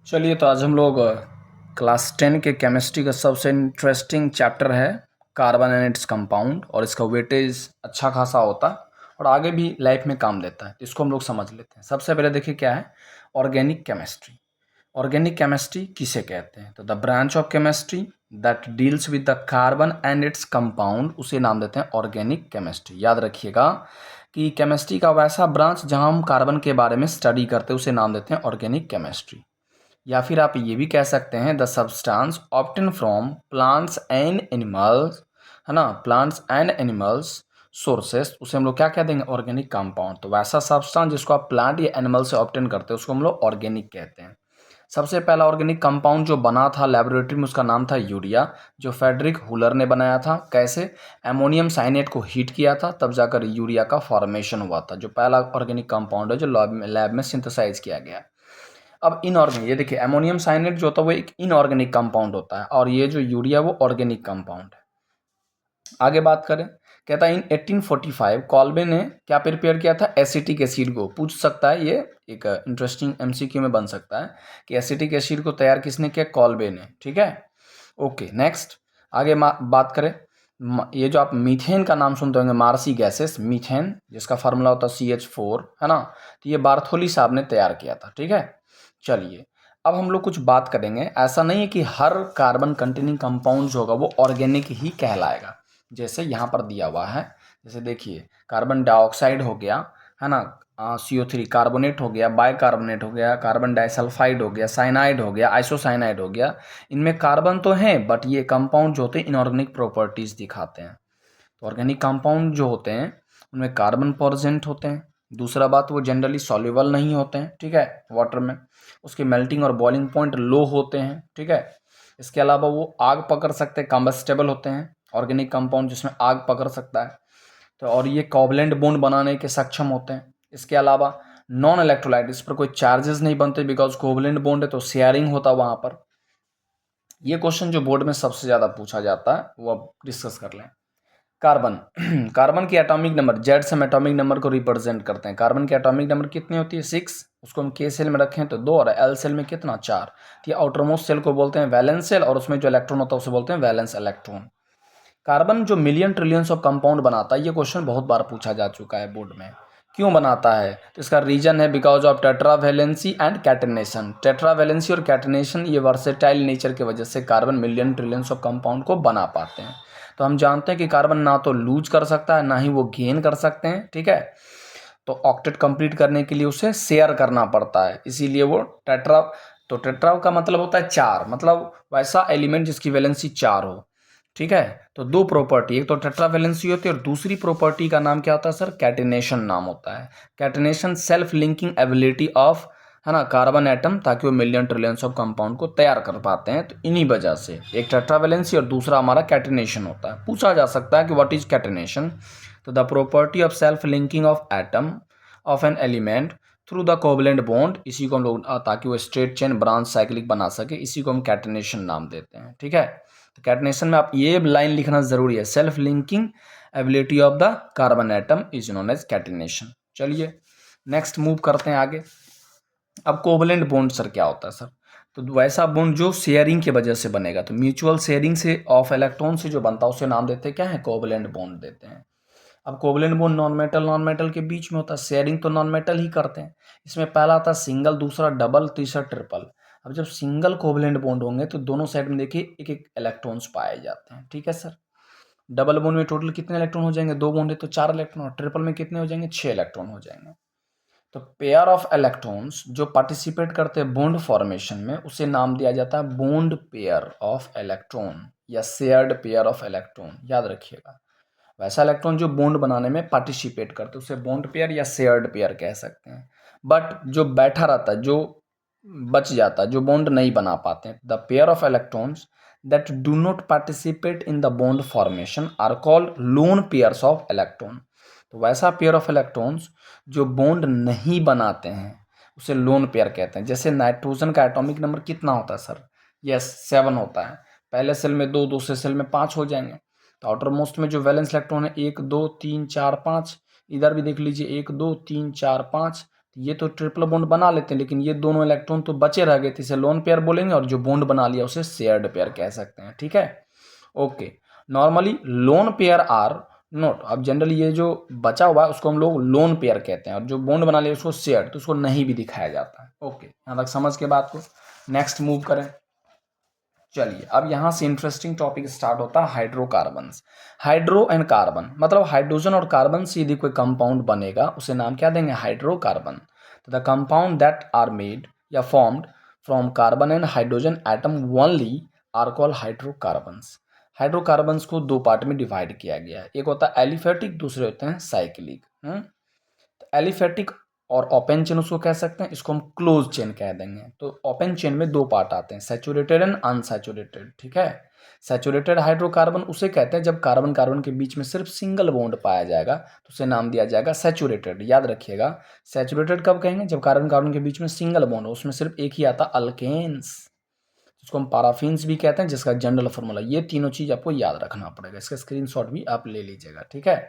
चलिए तो आज हम लोग क्लास 10 के केमिस्ट्री का सबसे इंटरेस्टिंग चैप्टर है कार्बन एंड इट्स कंपाउंड, और इसका वेटेज अच्छा खासा होता है और आगे भी लाइफ में काम देता है। तो इसको हम लोग समझ लेते हैं। सबसे पहले देखिए क्या है ऑर्गेनिक केमिस्ट्री। ऑर्गेनिक केमिस्ट्री किसे कहते हैं? तो the branch of chemistry that deals with the carbon and its compound, उसे नाम देते हैं ऑर्गेनिक केमिस्ट्री। याद रखिएगा कि केमिस्ट्री का वैसा ब्रांच जहां हम कार्बन के बारे में स्टडी करते हैं उसे नाम देते हैं ऑर्गेनिक केमिस्ट्री। या फिर आप ये भी कह सकते हैं the substance obtain from plants and animals, है ना, प्लांट्स एंड एनिमल्स सोर्सेस, उसे हम लोग क्या कह देंगे? Organic compound. तो वैसा सब्सटेंस जिसको आप प्लांट या एनिमल से ऑब्टेन करते हैं उसको हम लोग ऑर्गेनिक कहते हैं। सबसे पहला ऑर्गेनिक कंपाउंड जो बना था लेबोरेटरी में उसका नाम था यूरिया, जो फेडरिक हुलर ने बनाया था। कैसे? एमोनियम साइनेट को हीट किया था तब जाकर यूरिया का फॉर्मेशन हुआ था, जो पहला ऑर्गेनिक कंपाउंड है जो लैब में सिंथेसाइज किया गया। अब इनऑर्गेनिक, ये देखिए एमोनियम साइनेट जो होता है वो एक इनऑर्गेनिक कंपाउंड होता है और ये जो यूरिया वो ऑर्गेनिक कंपाउंड है। आगे बात करें, कहता है इन 1845 कॉल्बे ने क्या प्रिपेयर किया था? एसिटिक एसिड को। पूछ सकता है, ये एक इंटरेस्टिंग एमसीक्यू में बन सकता है कि एसिटिक एसिड को तैयार किसने किया? कॉल्बे ने। ठीक है, ओके। नेक्स्ट आगे बात करें, ये जो आप मीथेन का नाम सुनते होंगे, मार्सी गैसेस, मीथेन जिसका फार्मूला होता है CH4, है ना, तो ये बार्थोली साहब ने तैयार किया था। ठीक है, चलिए अब हम लोग कुछ बात करेंगे। ऐसा नहीं है कि हर कार्बन कंटेनिंग कंपाउंड जो होगा वो ऑर्गेनिक ही कहलाएगा। जैसे यहाँ पर दिया हुआ है, जैसे देखिए कार्बन डाइऑक्साइड हो गया, है ना, CO3 कार्बोनेट हो गया, बाइकार्बोनेट हो गया, कार्बन डाइसल्फाइड हो गया, साइनाइड हो गया, आइसोसाइनाइड हो गया। इनमें कार्बन तो है बट ये कंपाउंड जो होते हैं इनऑर्गेनिक प्रॉपर्टीज दिखाते हैं। तो ऑर्गेनिक कंपाउंड जो होते हैं उनमें कार्बन प्रेजेंट होते हैं। दूसरा बात, वो जनरली सॉल्युबल नहीं होते हैं, ठीक है, वाटर में। उसके मेल्टिंग और बॉइलिंग पॉइंट लो होते हैं, ठीक है। इसके अलावा वो आग पकड़ सकते हैं, कंबस्टेबल होते हैं ऑर्गेनिक कंपाउंड जिसमें आग पकड़ सकता है। तो और ये कोवलेंट बॉन्ड बनाने के सक्षम होते हैं। इसके अलावा नॉन इलेक्ट्रोलाइट, इस पर कोई चार्जेस नहीं बनते बिकॉज कोवलेंट बॉन्ड है तो शेयरिंग होता है वहाँ पर। ये क्वेश्चन जो बोर्ड में सबसे ज़्यादा पूछा जाता है वो अब डिस्कस कर लें। कार्बन कार्बन की एटॉमिक नंबर, जेड से हम एटॉमिक नंबर को रिप्रेजेंट करते हैं। कार्बन की एटॉमिक नंबर कितनी होती है? 6। उसको हम के सेल में रखें तो 2 और एल सेल में कितना? 4। तो ये आउटरमोस्ट सेल को बोलते हैं वैलेंस सेल और उसमें जो इलेक्ट्रॉन होता है उसे बोलते हैं वैलेंस इलेक्ट्रॉन। कार्बन जो मिलियन ट्रिलियंस ऑफ कंपाउंड बनाता है, ये क्वेश्चन बहुत बार पूछा जा चुका है बोर्ड में। क्यों बनाता है? तो इसका रीजन है because of tetravalency and catenation. Tetravalency और कैटेनेशन, ये वर्सेटाइल नेचर की वजह से carbon million trillions of compound को बना पाते हैं। तो हम जानते हैं कि कार्बन ना तो लूज कर सकता है ना ही वो गेन कर सकते हैं, ठीक है। तो ऑक्टेट कंप्लीट करने के लिए उसे शेयर करना पड़ता है, इसीलिए वो टेट्रा। तो टेट्रा का मतलब होता है 4, मतलब वैसा एलिमेंट जिसकी वैलेंसी 4 हो, ठीक है। तो दो प्रॉपर्टी, एक तो टेट्रा वैलेंसी होती है और दूसरी प्रॉपर्टी का नाम क्या होता है सर? कैटेनेशन नाम होता है। Catenation self linking ability of, है ना, कार्बन एटम, ताकि वो मिलियन ट्रिलियंस ऑफ कंपाउंड को तैयार कर पाते हैं। तो इन्हीं वजह से एक टेट्रावैलेंसी और दूसरा हमारा कैटेनेशन होता है। पूछा जा सकता है कि व्हाट इज कैटेनेशन? तो the property of self linking of atom of an element through the covalent bond, इसी को हम लोग, ताकि वो स्ट्रेट चेन ब्रांच साइक्लिक बना सके, इसी को हम कैटेनेशन नाम देते हैं, ठीक है। तो कैटेनेशन में आप ये लाइन लिखना जरूरी है, self linking ability of the carbon atom is known as catenation. चलिए नेक्स्ट मूव करते हैं आगे। अब कोवलेंट बॉन्ड सर क्या होता है सर? तो वैसा बॉन्ड जो शेयरिंग की वजह से बनेगा, तो म्यूचुअल शेयरिंग से ऑफ इलेक्ट्रॉन से जो बनता है उसे नाम देते हैं क्या है? कोवलेंट बॉन्ड देते हैं। अब कोवलेंट बॉन्ड नॉन मेटल के बीच में होता है, शेयरिंग तो नॉन मेटल ही करते हैं। इसमें पहला आता है सिंगल, दूसरा डबल, तीसरा ट्रिपल। अब जब सिंगल कोवलेंट बॉन्ड होंगे तो दोनों साइड में देखिए एक एक इलेक्ट्रॉन्स पाए जाते हैं, ठीक है सर। डबल बॉन्ड में टोटल कितने इलेक्ट्रॉन हो जाएंगे? 2 बॉन्ड है तो 4 इलेक्ट्रॉन, और ट्रिपल में कितने हो जाएंगे? 6 इलेक्ट्रॉन हो जाएंगे। तो पेयर ऑफ इलेक्ट्रॉन्स जो पार्टिसिपेट करते हैं बॉन्ड फॉर्मेशन में उसे नाम दिया जाता है बॉन्ड पेयर ऑफ इलेक्ट्रॉन या शेयर्ड पेयर ऑफ इलेक्ट्रॉन, याद रखिएगा। वैसा इलेक्ट्रॉन जो बॉन्ड बनाने में पार्टिसिपेट करते हैं उसे बॉन्ड पेयर या शेयर्ड पेयर कह सकते हैं। बट जो बैठा रहता है, जो बच जाता है, जो बॉन्ड नहीं बना पाते हैं, the pair of electrons that do not participate in the bond formation are called lone pairs of electron. तो वैसा पेयर ऑफ इलेक्ट्रॉन्स जो बॉन्ड नहीं बनाते हैं उसे लोन पेयर कहते हैं। जैसे नाइट्रोजन का एटॉमिक नंबर कितना होता है सर? यस, 7 होता है। पहले सेल में 2, दूसरे सेल में 5 हो जाएंगे। तो आउटर मोस्ट में जो वैलेंस इलेक्ट्रॉन है 1 2 3 4 5, इधर भी देख लीजिए 1 2 3 4 5, ये तो ट्रिपल बॉन्ड बना लेते हैं, लेकिन ये दोनों इलेक्ट्रॉन तो बचे रह गए थे, इसे लोन पेयर बोलेंगे, और जो बॉन्ड बना लिया उसे शेयर्ड पेयर कह सकते हैं। ठीक है, okay. Normally lone pair are not, अब जनरली ये जो बचा हुआ है उसको हम लोग लोन पेयर कहते हैं, और जो बॉन्ड बना लिया उसको शेयर, तो उसको नहीं भी दिखाया जाता है। ओके, यहाँ तक समझ के बात को नेक्स्ट मूव करें। चलिए, अब यहाँ से इंटरेस्टिंग टॉपिक स्टार्ट होता है हाइड्रोकार्बन्स। हाइड्रो एंड कार्बन मतलब हाइड्रोजन और कार्बन से यदि कोई कंपाउंड बनेगा उसे नाम क्या देंगे, हाइड्रोकार्बन। तो the compound that are made या formed from carbon and hydrogen atom only are called hydrocarbons. Hydrocarbons को दो पार्ट में डिवाइड किया गया है, एक होता है एलिफेटिक, दूसरे होते हैं साइक्लिक। एलिफेटिक और ओपन चेन उसको कह सकते हैं, इसको हम क्लोज चेन कह देंगे। तो ओपन चेन में दो पार्ट आते हैं, सैचुरेटेड एंड अनसैचुरेटेड। ठीक है, सैचुरेटेड हाइड्रोकार्बन उसे कहते हैं जब कार्बन कार्बन के बीच में सिर्फ सिंगल बॉन्ड पाया जाएगा, तो उसे नाम दिया जाएगा सैचुरेटेड। याद रखिएगा, सैचुरेटेड कब कहेंगे, जब कार्बन कार्बन के बीच में सिंगल बॉन्ड हो, उसमें सिर्फ एक ही आता अल्केन्स, जिसको हम पाराफिन्स भी कहते हैं, जिसका जनरल फॉर्मूला। ये तीनों चीज आपको याद रखना पड़ेगा, इसका स्क्रीनशॉट भी आप ले लीजिएगा। ठीक है,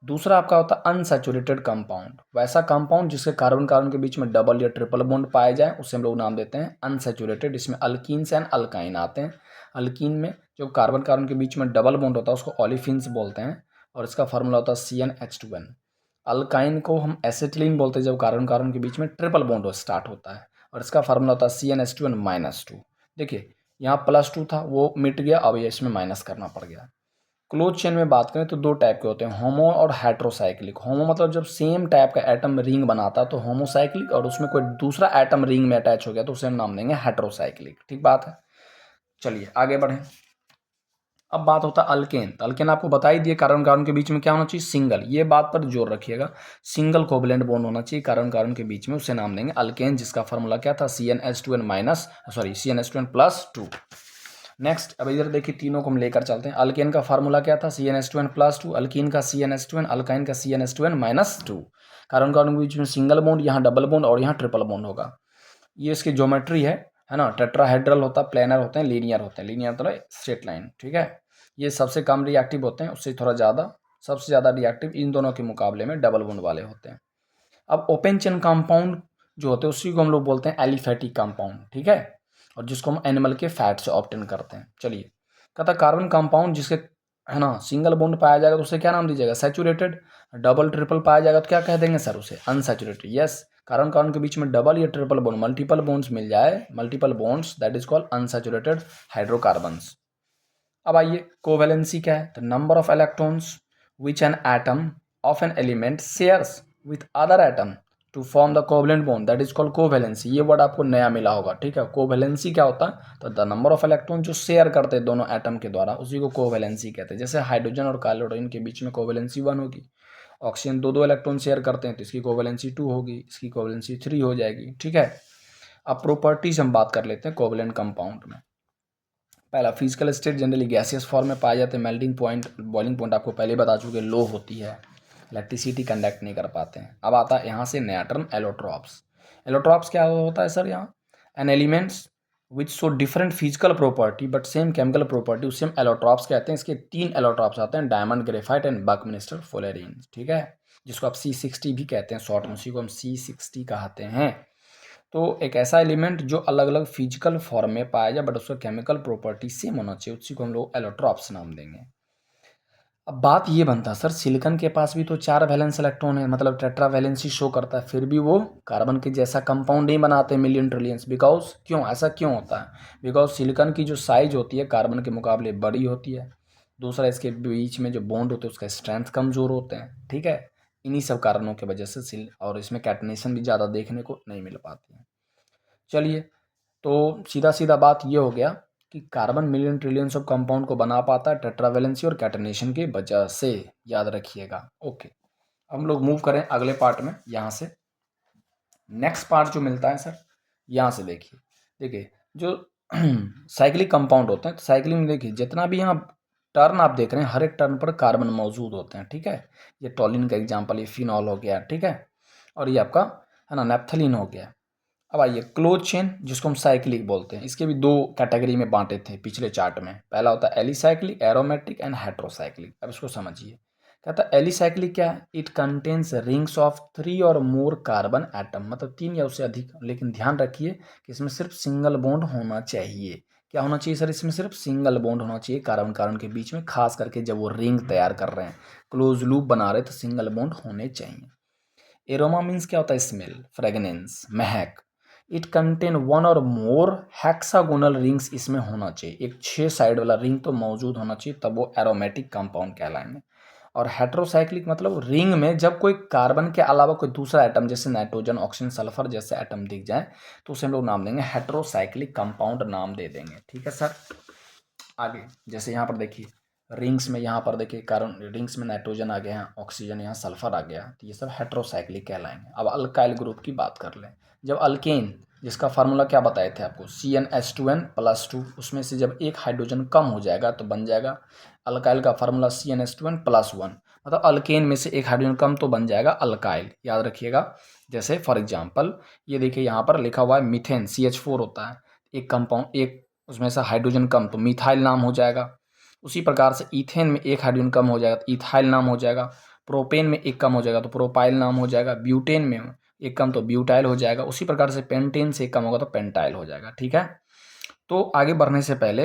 दूसरा आपका होता है अनसैचुरेटेड कंपाउंड, वैसा कंपाउंड जिसके कार्बन कार्बन के बीच में डबल या ट्रिपल बॉन्ड पाए जाए उसे हम लोग नाम देते हैं अनसैचुरेटेड। इसमें अल्कीन्स एंड अल्काइन आते हैं। अल्कीन में जो कार्बन कार्बन के बीच में डबल बॉन्ड होता है उसको ओलिफिन्स बोलते हैं, और इसका फार्मूला होता है CnH2n। अल्काइन को हम एसिटिलीन बोलते हैं जब कार्बन कार्बन के बीच में ट्रिपल बॉन्ड स्टार्ट होता है, और इसका फार्मूला होता है CnH2n-2। देखिए, यहाँ +2 था, वो मिट गया, अब ये इसमें माइनस करना पड़ गया। क्लोज चेन में बात करें तो दो टाइप के होते हैं, होमो और हेट्रोसाइक्लिक। होमो मतलब जब सेम टाइप का एटम रिंग बनाता है तो होमोसाइक्लिक, और उसमें कोई दूसरा एटम रिंग में अटैच हो गया तो उसे हम नाम देंगे हेट्रोसाइक्लिक। ठीक बात है, चलिए आगे बढ़ें। अब बात होता है अल्केन। तो अल्केन आपको बता ही दिए, कार्बन कार्बन के बीच में क्या होना चाहिए, सिंगल। ये बात पर जोर रखिएगा, सिंगल कोवलेंट बॉन्ड होना चाहिए कार्बन कार्बन के बीच में, उसे नाम देंगे अल्केन, जिसका फार्मूला क्या था, CnH2n-2। नेक्स्ट, अब इधर देखिए, तीनों को हम लेकर चलते हैं। अल्केन का फार्मूला क्या था, CnH2n+2, अल्कीन का CnH2n, अल्काइन का CnH2n-2। कार्बन कार्बन के बीच में सिंगल बॉन्ड, यहाँ डबल बॉन्ड और यहाँ ट्रिपल बॉन्ड होगा। ये इसकी ज्योमेट्री है ना, टेट्राहेड्रल होता है, प्लेनर होते हैं, लीनियर होते हैं। लीनियर मतलब स्ट्रेट लाइन। ठीक है, ये सबसे कम रिएक्टिव होते हैं, उससे थोड़ा ज़्यादा, सबसे ज़्यादा रिएक्टिव इन दोनों के मुकाबले में डबल बॉन्ड वाले होते हैं। अब ओपन चेन कंपाउंड जो होते हैं उसी को हम लोग बोलते हैं एलिफेटिक कंपाउंड। ठीक है, और जिसको हम एनिमल के फैट से ऑब्टेन करते हैं। चलिए, कहता कार्बन कंपाउंड जिसके है ना सिंगल बॉन्ड पाया जाएगा तो उसे क्या नाम दीजिएगा, सैचुरेटेड। डबल ट्रिपल पाया जाएगा तो क्या कह देंगे सर, उसे अनसैचुरेटेड। यस, कार्बन कार्बन के बीच में डबल या ट्रिपल बॉन्ड, मल्टीपल बॉन्ड्स मिल जाए, multiple bonds, that is called unsaturated hydrocarbons. अब आइए, कोवैलेंसी क्या है, the number of electrons which an atom of an element shares with other atom to form the covalent bond, that is called covalency. ये word आपको नया मिला होगा। ठीक है, कोवैलेंसी क्या होता है, तो द नंबर ऑफ इलेक्ट्रॉन जो शेयर करते हैं दोनों एटम के द्वारा, उसी को कोवैलेंसी कहते हैं। जैसे हाइड्रोजन और क्लोरीन के बीच में कोवैलेंसी 1 होगी, ऑक्सीजन दो इलेक्ट्रॉन शेयर करते हैं तो इसकी कोवैलेंसी 2 होगी, इसकी कोवैलेंसी 3 हो जाएगी। ठीक है, अब प्रॉपर्टीज हम बात कर लेते हैं कोवैलेंट कंपाउंड में। पहला, physical state generally gaseous form में पाए जाते हैं। मेल्टिंग पॉइंट, बॉइलिंग पॉइंट आपको पहले बता चुके, लो होती है, इलेक्ट्रिसिटी कंडक्ट नहीं कर पाते हैं। अब आता है यहाँ से नया टर्म एलोट्रॉप्स। एलोट्रॉप्स क्या होता है सर, यहाँ an elements which show different physical property but same chemical property, उससे हम एलोट्रॉप्स कहते हैं। इसके 3 एलोट्रॉप्स आते हैं, diamond, graphite and Buckminster fluorine. ठीक है, जिसको आप C60 भी कहते हैं शॉर्ट में, उसी को हम C60 कहते हैं। तो एक ऐसा एलिमेंट जो अलग अलग फिजिकल फॉर्म में पाया जाए बट उसका केमिकल प्रॉपर्टी सेम होना चाहिए, उसी को हम लोग एलोट्रॉप्स नाम देंगे। अब बात ये बनता है सर, सिलिकॉन के पास भी तो 4 वैलेंस इलेक्ट्रॉन है, मतलब टेट्रा वैलेंसी शो करता है, फिर भी वो कार्बन के जैसा कंपाउंड नहीं बनाते मिलियन ट्रिलियंस। बिकॉज क्यों, ऐसा क्यों होता है, बिकॉज सिलिकॉन की जो साइज होती है कार्बन के मुकाबले बड़ी होती है। दूसरा, इसके बीच में जो बॉन्ड होते हैं उसका स्ट्रेंथ कमज़ोर होते हैं। ठीक है, इन्हीं सब कारणों की वजह से और इसमें कैटनेशन भी ज़्यादा देखने को नहीं मिल पाती है। चलिए, तो सीधा सीधा बात ये हो गया कि carbon million trillions of compound को बना पाता है टेट्रावैलेंसी और कैटनेशन की वजह से, याद रखिएगा। ओके, हम लोग मूव करें अगले पार्ट में। यहाँ से नेक्स्ट पार्ट जो मिलता है सर, यहाँ से देखिए, देखिए जो साइक्लिक कंपाउंड होते हैं, तो साइक्लिक में देखिए जितना भी यहाँ टर्न आप देख रहे हैं, हर एक टर्न पर कार्बन मौजूद होते हैं। ठीक है, ये टॉलिन का एग्जाम्पल, ये फिनॉल हो गया। ठीक है, और ये आपका है ना नेप्थलीन हो गया। अब आइए क्लोज चेन, जिसको हम साइक्लिक बोलते हैं, इसके भी 2 कैटेगरी में बांटे थे पिछले चार्ट में। पहला होता है एलिसाइक्लिक, एरोमेटिक एंड हेट्रोसाइक्लिक। अब इसको समझिए, कहता है एलिसाइक्लिक क्या है, इट कंटेन्स रिंग्स ऑफ 3 और मोर कार्बन एटम, मतलब 3 या उससे अधिक, लेकिन ध्यान रखिए कि इसमें सिर्फ सिंगल बॉन्ड होना चाहिए। क्या होना चाहिए सर, इसमें सिर्फ सिंगल बॉन्ड होना चाहिए कार्बन कार्बन के बीच में, खास करके जब वो रिंग तैयार कर रहे हैं, क्लोज लूप बना रहे, तो सिंगल बॉन्ड होने चाहिए। एरोमा मीन्स क्या होता है, smell, fragrance, Mahak. It contain 1 और मोर हेक्सागोनल रिंग्स इसमें होना चाहिए, एक 6 साइड वाला रिंग तो मौजूद होना चाहिए, तब वो एरोमेटिक कंपाउंड कहलाएंगे। और हेट्रोसाइक्लिक मतलब रिंग में जब कोई कार्बन के अलावा कोई दूसरा एटम जैसे नाइट्रोजन, ऑक्सीजन, सल्फर जैसे एटम दिख जाए तो उसे हम लोग नाम देंगे हेट्रोसाइक्लिक कंपाउंड नाम दे देंगे। ठीक है सर। आगे जैसे यहाँ पर देखिए रिंग्स में, यहाँ पर देखिए कार्बन रिंग्स में नाइट्रोजन आ गया, ऑक्सीजन, यहाँ सल्फर आ गया, तो ये सब हेट्रोसाइक्लिक कहलाएंगे। अब अल्काइल ग्रुप की बात कर लें, जब अल्केन जिसका फार्मूला क्या बताए थे आपको, CnH2n+2, उसमें से जब एक हाइड्रोजन कम हो जाएगा तो बन जाएगा अल्काइल का फार्मूला CnH2n+1, मतलब अल्केन में से एक हाइड्रोजन कम तो बन जाएगा अल्काइल, याद रखिएगा। जैसे फॉर एग्जांपल ये देखिए यहाँ पर लिखा हुआ है मीथेन, CH4 होता है, एक कंपाउंड, एक उसमें से हाइड्रोजन कम तो मिथाइल नाम हो जाएगा। उसी प्रकार से ईथेन में एक हाइड्रोजन कम हो जाएगा तो इथाइल नाम हो जाएगा। प्रोपेन में एक कम हो जाएगा तो प्रोपाइल नाम हो जाएगा। ब्यूटेन में एक कम तो ब्यूटाइल हो जाएगा। उसी प्रकार से पेंटेन से एक कम होगा तो पेंटाइल हो जाएगा। ठीक है, तो आगे बढ़ने से पहले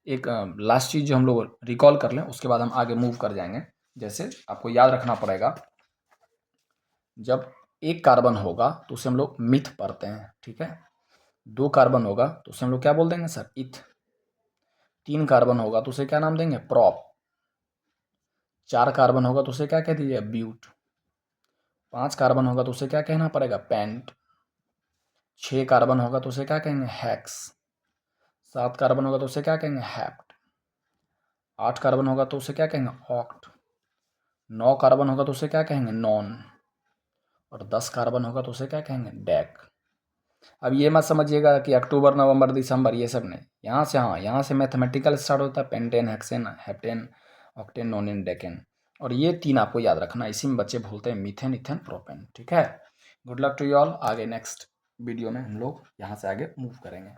एक लास्ट चीज़ जो हम लोग रिकॉल कर लें, उसके बाद हम आगे मूव कर जाएंगे। जैसे आपको याद रखना पड़ेगा, जब एक कार्बन होगा तो उसे हम लोग मिथ पढ़ते हैं। ठीक है, 2 कार्बन होगा तो उसे हम लोग क्या बोल देंगे सर, इथ। 3 कार्बन होगा तो उसे क्या नाम देंगे, प्रॉप। 4 कार्बन होगा तो उसे क्या कह दीजिए, ब्यूट। 5 कार्बन होगा तो उसे क्या कहना पड़ेगा, पेंट। 6 कार्बन होगा तो उसे क्या कहेंगे, हेक्स। 7 कार्बन होगा तो उसे क्या कहेंगे, हेप्ट। 8 कार्बन होगा तो उसे क्या कहेंगे, ऑक्ट। 9 कार्बन होगा तो उसे क्या कहेंगे, नॉन। और 10 कार्बन होगा तो उसे क्या कहेंगे, डेक। अब ये मत समझिएगा कि अक्टूबर, नवंबर, दिसंबर, ये सब नहीं। यहाँ से, हाँ, यहाँ से मैथमेटिकल स्टार्ट होता है, pentane, hexane, heptane, octane, नोनेन, decane. और ये 3 आपको याद रखना, इसी में बच्चे भूलते हैं, मीथेन, इथेन, प्रोपेन। ठीक है, good luck to you all. आगे नेक्स्ट वीडियो में हम लोग यहाँ से आगे मूव करेंगे।